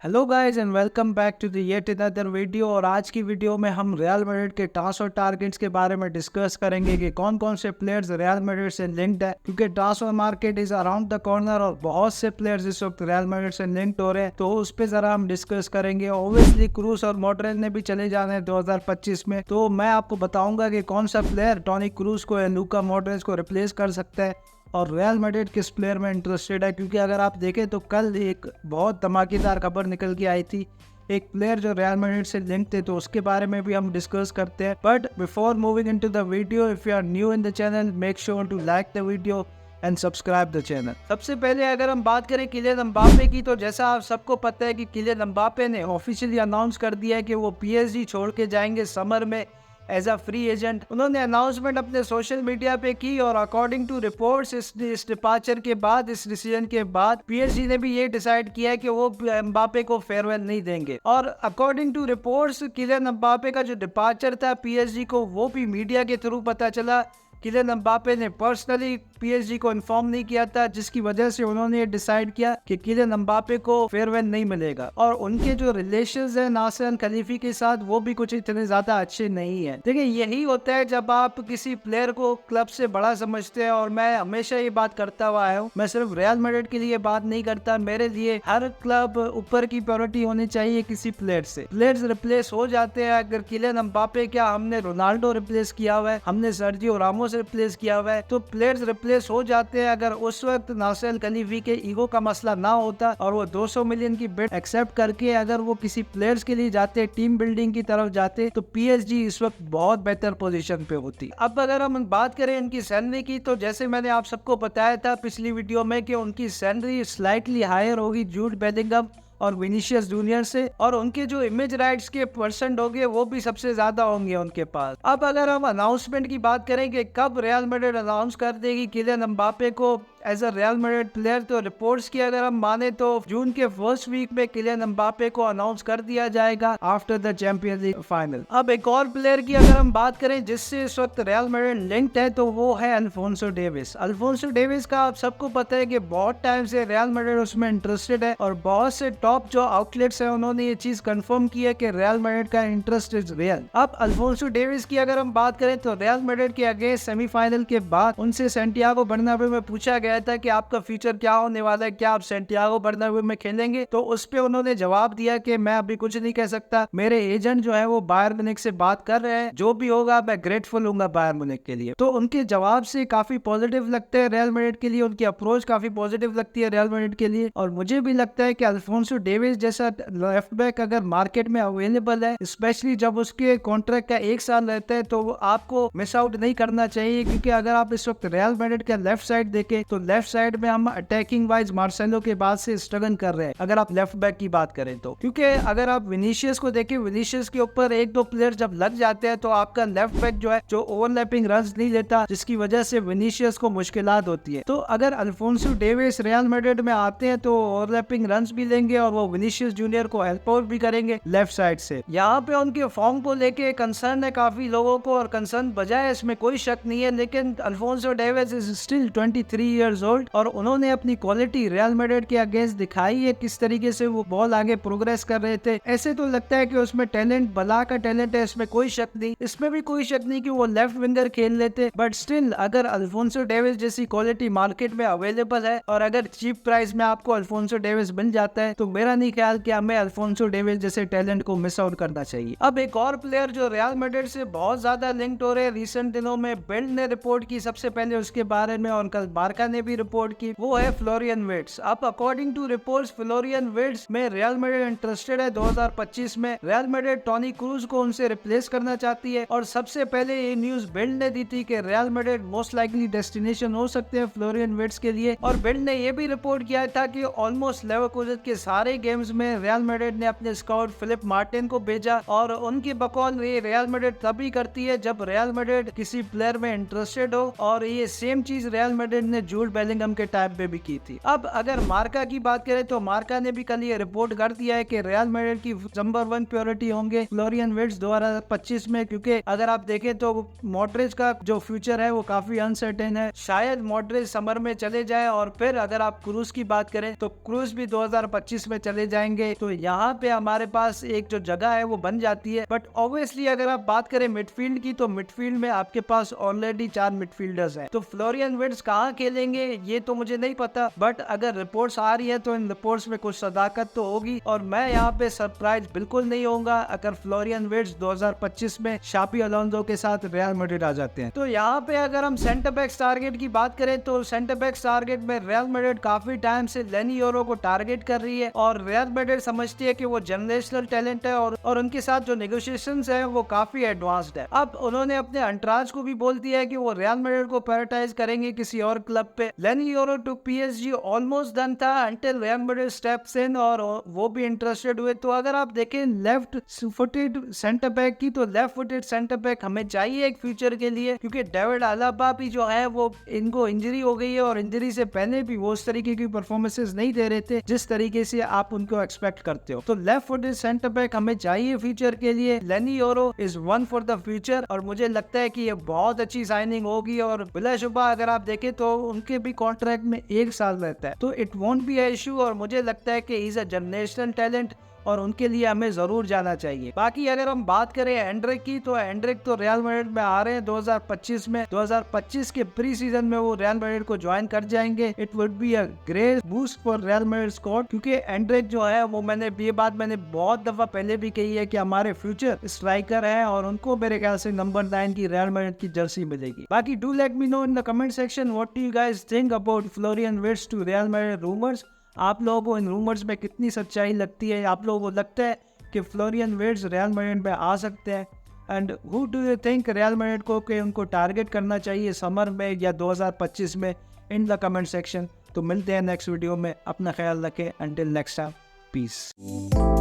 Hello guys and welcome back to the yet another video. और आज की video में हम रियल मैड्रिड के ट्रांसफर टारगेट्स के बारे में डिस्कस करेंगे कि कौन कौन से प्लेयर्स रियल मैड्रिड से लिंक्ड है, क्योंकि transfer market is around the corner और बहुत से प्लेयर्स इस वक्त रियल मैड्रिड से लिंक्ड हो रहे हैं, तो उस पर जरा हम डिस्कस करेंगे। ओब्वियसली क्रूस और मॉड्रिच ने भी चले जाने हैं 2025 में, तो मैं आपको बताऊंगा कि कौन सा प्लेयर टोनी क्रूस को या लूका मॉड्रिच को रिप्लेस कर सकता है और रियल मैड्रिड किस प्लेयर में इंटरेस्टेड है। क्योंकि अगर आप देखें तो कल एक बहुत धमाकेदार खबर निकल के आई थी, एक प्लेयर जो रियल मैड्रिड से लिंक थे, तो उसके बारे में भी हम डिस्कस करते हैं। But before moving into the video, if you are new in the channel, make sure to like the video and subscribe the channel. सबसे पहले अगर हम बात करें किलियन एम्बापे की, तो जैसा आप सबको पता है कि किलियन एम्बापे ने ऑफिशियली अनाउंस कर दिया है कि वो पीएसजी छोड़ के जाएंगे समर में एज अ फ्री एजेंट। उन्होंने अनाउंसमेंट अपने सोशल मीडिया पे की और अकॉर्डिंग टू रिपोर्ट्स इस डिपार्चर के बाद, इस डिसीजन के बाद पीएसजी ने भी ये डिसाइड किया है कि वो एम्बापे को फेयरवेल नहीं देंगे। और according to reports Kylian Mbappe का जो डिपार्चर था पीएसजी को, वो भी मीडिया के थ्रू पता चला। किलियन एम्बापे ने पर्सनली पीएसजी को इन्फॉर्म नहीं किया था, जिसकी वजह से उन्होंने ये डिसाइड किया कि किलियन एम्बापे को फेयरवेल नहीं मिलेगा। और उनके जो रिलेशंस है नासिर अल खलीफी के साथ, वो भी कुछ इतने ज्यादा अच्छे नहीं है। देखिए, यही होता है जब आप किसी प्लेयर को क्लब से बड़ा समझते हैं, और मैं हमेशा ये बात करता हुआ आया हूँ। मैं सिर्फ रियल मैड्रिड के लिए बात नहीं करता, मेरे लिए हर क्लब ऊपर की प्रायोरिटी होनी चाहिए किसी प्लेयर से। प्लेयर्स रिप्लेस हो जाते हैं। अगर किलियन एम्बापे, क्या हमने रोनाल्डो रिप्लेस किया हुआ है, हमने सर्जियो रामोस रिप्लेस किया हुआ है, तो प्लेयर्स रिप्लेस हो जाते हैं। अगर उस वक्त नासिर अल खलीफी के ईगो का मसला ना होता और वो 200 मिलियन की बिड एक्सेप्ट करके अगर वो किसी प्लेयर्स के लिए जाते, टीम बिल्डिंग की तरफ जाते, तो पीएसजी इस वक्त बहुत बेहतर पोजीशन पे होती। अब अगर हम बात करें इनकी सैलरी की, तो जैसे मैंने आप सबको बताया था पिछली वीडियो में कि उनकी सैलरी स्लाइटली हायर होगी जूड बेलिंगम और विनीशियस जूनियर से, और उनके जो इमेज राइट्स के परसेंट होंगे वो भी सबसे ज्यादा होंगे उनके पास। अब अगर हम अनाउंसमेंट की बात करें कि कब रियल मैड्रिड अनाउंस कर देगी किलियन एम्बापे को as a Real Madrid player, तो रिपोर्ट्स की अगर हम माने तो जून के फर्स्ट वीक में किलियन एम्बापे को अनाउंस कर दिया जाएगा after the Champions League final. अब एक और प्लेयर की अगर हम बात करें जिससे इस वक्त रियल मैड्रिड लिंक्ड है, तो वो है अल्फोंसो डेविस। अल्फोंसो डेविस का आप सबको पता है कि बहुत टाइम से रियल मैड्रिड उसमें इंटरेस्टेड है, और बहुत से टॉप जो आउटलेट्स है उन्होंने ये चीज कंफर्म की है कि रियल मैड्रिड का इंटरेस्ट इज रियल। अब अल्फोंसो डेविस की अगर हम बात करें, तो रियल मैड्रिड के अगेंस्ट सेमीफाइनल के बाद उनसे सैंटियागो बर्नाब्यू में पूछा गया था कि आपका फ्यूचर क्या होने वाला है, क्या आप सैंटियागो बर्नाब्यू में खेलेंगे, तो उस पे उन्होंने जवाब दिया कि मैं अभी कुछ नहीं कह सकता, मेरे एजेंट जो है वो बायर म्यूनिख से बात कर रहे हैं, जो भी होगा मैं ग्रेटफुल हूँ बायर म्यूनिख के लिए। तो उनके जवाब से काफी पॉजिटिव लगते हैं रियल मैड्रिड के लिए, उनकी अप्रोच काफी पॉजिटिव लगती है रियल मैड्रिड के लिए। और मुझे भी लगता है कि अल्फोंसो डेविस जैसा लेफ्ट बैक अगर मार्केट में अवेलेबल है, स्पेशली जब उसके कॉन्ट्रैक्ट का 1 साल रहता है, तो आपको मिस आउट नहीं करना चाहिए। क्योंकि अगर आप इस वक्त रियल मैड्रिड का लेफ्ट साइड देखें, तो लेफ्ट साइड में हम अटैकिंग वाइज मार्सेलो के बाद से स्ट्रगल कर रहे हैं अगर आप लेफ्ट बैक की बात करें तो। क्योंकि अगर आप विनीशियस को देखें, विनीशियस के ऊपर 1-2 प्लेयर जब लग जाते हैं, तो आपका लेफ्ट बैक जो है जो ओवरलैपिंग रन्स नहीं लेता, जिसकी वजह से विनीशियस को मुश्किलात होती है। तो अगर अल्फोंसो डेविस रियल मैड्रिड में आते हैं, तो ओवरलैपिंग रन्स भी लेंगे और वो विनीशियस जूनियर को हेल्प आउट भी करेंगे लेफ्ट साइड से। यहाँ पे उनके फॉर्म को लेके कंसर्न है काफी लोगों को, और कंसर्न बजाय इसमें कोई शक नहीं है। लेकिन Alfonso Davis is still 23 years old, और उन्होंने अपनी क्वालिटी रियल मैड्रिड के अगेंस्ट दिखाई है, किस तरीके से वो बॉल आगे प्रोग्रेस कर रहे थे। ऐसे तो लगता है कि उसमें टैलेंट, बला का टैलेंट है, इसमें कोई शक नहीं। इसमें भी कोई शक नहीं कि वो लेफ्ट विंगर खेल लेते, बट स्टिल अगर अल्फोंसो डेविस जैसी क्वालिटी मार्केट में अवेलेबल है, और अगर चीप प्राइस में आपको अल्फोंसो डेविस मिल जाता है, तो मेरा नहीं ख्याल कि हमें अल्फोंसो डेविस जैसे टैलेंट को मिस आउट करना चाहिए। अब एक और प्लेयर जो रियल मैड्रिड से बहुत ज्यादा लिंक्ड हो रहे हैं रिसेंट दिनों में, बिल्ड ने रिपोर्ट की सबसे पहले उसके बारे में, और कल बारका ने भी रिपोर्ट की, वो है फ्लोरियन विर्ट्ज। अब अकॉर्डिंग टू रिपोर्ट्स फ्लोरियन विर्ट्ज में रियल मैड्रिड इंटरेस्टेड है 2025 में। रियल मैड्रिड टोनी क्रूज को उनसे रिप्लेस करना चाहती है, और सबसे पहले ये न्यूज बिल्ड ने दी थी कि real Madrid most likely destination हो सकते हैं फ्लोरियन विर्ट्ज के लिए। और बिल्ड ने ये भी रिपोर्ट किया था कि ऑलमोस्ट लेवरकुसेन के सारे गेम्स में रियल मैड्रिड ने अपने स्काउट फिलिप मार्टिन को भेजा, और उनकी बकौल ये रियल मैड्रिड तभी करती है जब रियल मैड्रिड किसी प्लेयर में इंटरेस्टेड हो। और ये सेम चीज रियल मैड्रिड ने जूड बेलिंगम के टाइम पे भी की थी। अब अगर मार्का की बात करें तो मार्का ने भी कल ये रिपोर्ट कर दिया है कि रियल मैड्रिड की नंबर 1 प्रायोरिटी होंगे फ्लोरियन विर्ट्ज 2025 में, क्योंकि अगर आप देखें तो मॉड्रिच का जो फ्यूचर है वो काफी अनसर्टेन है। शायद मॉड्रिच समर में चले जाए और फिर अगर आप क्रूज की बात करें तो क्रूज भी 2025 में चले जाएंगे। तो यहाँ पे हमारे पास एक जो जगह है वो बन जाती है। बट ऑब्वियसली अगर आप बात करें मिडफील्ड की तो मिडफील्ड में आपके पास ऑलरेडी 4 मिडफील्डर्स हैं। तो फ्लोरियन विर्ट्ज कहाँ खेलेंगे ये तो मुझे नहीं पता, बट अगर रिपोर्ट्स आ रही है तो इन रिपोर्ट्स में कुछ सदाकत तो होगी और मैं यहाँ पे सरप्राइज बिल्कुल नहीं होऊंगा अगर फ्लोरियन विर्ट्ज 2025 में शाबी अलोंसो के साथ रियल मैड्रिड आ जाते हैं। तो यहाँ पे अगर हम सेंटर बैक्स टारगेट की बात करें तो सेंटर बैक्स टारगेट में रियल मैड्रिड काफी टाइम से लेनी योरो को टारगेट कर रही है और रियल मैड्रिड समझती है कि वो जनरेशनल टैलेंट है और उनके साथ जो नेगोशिएशंस है वो काफी एडवांस्ड है। अब उन्होंने अपने अंतराज को भी बोल दिया है कि वो रियल मैड्रिड को प्रायोरिटाइज करेंगे किसी और क्लब पे। लेनी योरो टू पीएसजी ऑलमोस्ट डन था until real Madrid steps in और वो भी इंटरेस्टेड हुए। तो अगर आप देखें लेफ्ट फुटेड सेंटर बैक की तो लेफ्ट फुटेड सेंटर बैक हमें चाहिए एक फ्यूचर के लिए, क्योंकि डेविड अलाबा भी जो है वो इनको इंजरी हो गई है और इंजरी से पहले भी वो उस तरीके की परफॉर्मेंसेस नहीं दे रहे थे जिस तरीके से आप उनको एक्सपेक्ट करते हो। तो लेफ्ट फुटेड सेंटर बैक हमें चाहिए फ्यूचर के लिए। Leny Yoro is one for the future और मुझे लगता है कि ये बहुत अच्छी साइनिंग होगी और बिलाशुबा अगर आप देखें तो उनके भी कॉन्ट्रैक्ट में 1 साल रहता है, तो it won't be a issue और मुझे लगता है कि इज अ जनरेशनल टैलेंट और उनके लिए हमें जरूर जाना चाहिए। बाकी अगर हम बात करें एंड्रिक की तो एंड्रिक तो रियल मैड्रिड में आ रहे हैं 2025 में। 2025 के प्री सीजन में वो रियल मैड्रिड को ज्वाइन कर जाएंगे। It would be a great boost for real Madrid squad, क्योंकि एंड्रिक जो है वो ये बात मैंने बहुत दफा पहले भी कही है कि हमारे फ्यूचर स्ट्राइकर है और उनको मेरे ख्याल से नंबर 9 की रियल मैड्रिड की जर्सी मिलेगी। बाकी do let me know in the comment section what do you guys think about Florian Wirtz to Real Madrid rumours. आप लोगों को इन रूमर्स में कितनी सच्चाई लगती है? आप लोगों को लगता है कि फ्लोरियन विर्ट्ज रियल मैड्रिड में आ सकते हैं? And who do you think real Madrid को कि उनको टारगेट करना चाहिए समर में या 2025 में? In the comment section. तो मिलते हैं नेक्स्ट वीडियो में। अपना ख्याल रखें। Until next time, piece.